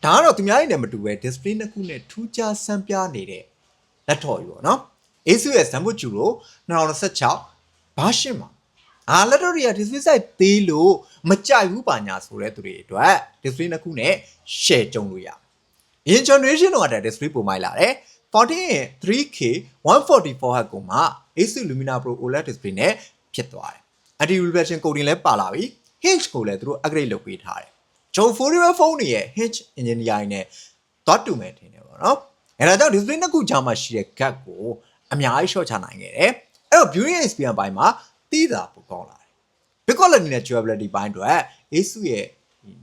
ဒါကတော့သူများနဲ့မတူပဲ display နှစ်ခုနဲ့ထူးခြားဆန်းပြနေတဲ့လက်ထော်ယူပေါ့နော် Asus ရဲ့ Zenbook Juno 2026 version မှာလက်ထော်တွေက display size သေးလို့မကြိုက်ဘူးပါညာဆိုတဲ့သူတွေအတွက် display နှစ်ခုနဲ့ share ကြုံလို့ရအရင် generation တော့ display ပုံမိုက်လာတယ် 14 ရဲ့ 3K 144Hz ကိုမှ Asus Lumina Pro OLED display နဲ့ဖြစ်သွားတယ် anti-reflection coating လည်းပါလာပြီ hinge ကိုလည်းသူတို့ upgrade လုပ်ပေးထားတယ်ကျွန်တော် foldable phone တွေရဲ့ hinge engineering နဲ့သွားတူမယ်ထင်တယ်ပေါ့နော်အဲဒါကြောင့် display နှစ်ခုကြားမှာရှိတဲ့ gap ကိုအများကြီး short ချနိုင်ခဲ့တယ်အဲ့တော့ viewing experience ဘိုင်းမှာတီးတာပိုကောင်းလာတယ် big quality နဲ့ durability ဘိုင်းအတွက် Asus ရဲ့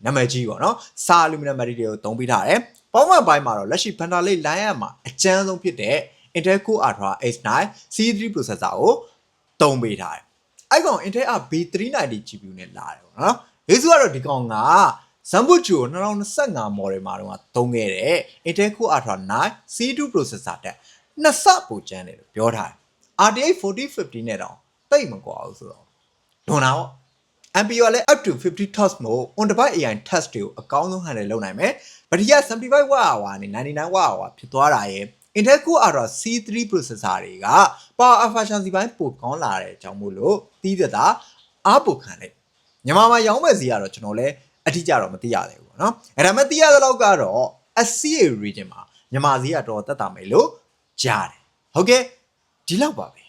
နာမည်ကြီးပေါ့နော် SAR aluminum material ကိုသုံးပေးထားတယ်ပေါင်းမှန်ဘိုင်းမှာတော့လက်ရှိ Panther Lake line up မှာအကျန်းဆုံးဖြစ်တဲ့ Intel Core Ultra H9 C3 processor ကိုသုံးပေးထားတယ်အဲ့ကောင် Intel B390 GPU နဲ့လာတယ်ပေါ့နော် Asus ကတော့ဒီကောင်ကZenbook Juno 2025 model မှာတော့သုံးခဲ့တဲ့ Intel Core Ultra 9 C2 processor တက်နှစ်ဆပိုကျန်းတယ်လို့ပြောထားတယ် RTX 4050နဲ့တော့တိတ်မကွာဘူးဆိုတော့ဒွန်တာပေါ့ MPU ကလည်း up to 50 Hz မို့ on device AI test တွေကိုအကောင်းဆုံး handle လုပ်နိုင်မယ်ဘက်ထရီက75 Wh နဲ့99 Wh ဖြစ်သွားတာရဲ့ Intel Core Ultra C3 processor တွေက power efficiency ဘိုင်းပိုကောင်းလာတဲ့အကြောင်းမို့လို့တီးသက်တာအားပိုခံလိုက်မြန်မာမှာရောင်းမဲ့စီကတော့ကျွန်တော်လည်းအထီးကျတော့မသိရသေးဘူးပေါ့နော်အဲ့ဒါမဲ့သိရတဲ့လောက်ကတော့ SCA region မှာမြန်မာစီကတော့တက်တာမယ်လို့ကြားတယ်ဟုတ်ကဲ့ဒီလောက်ပါပဲ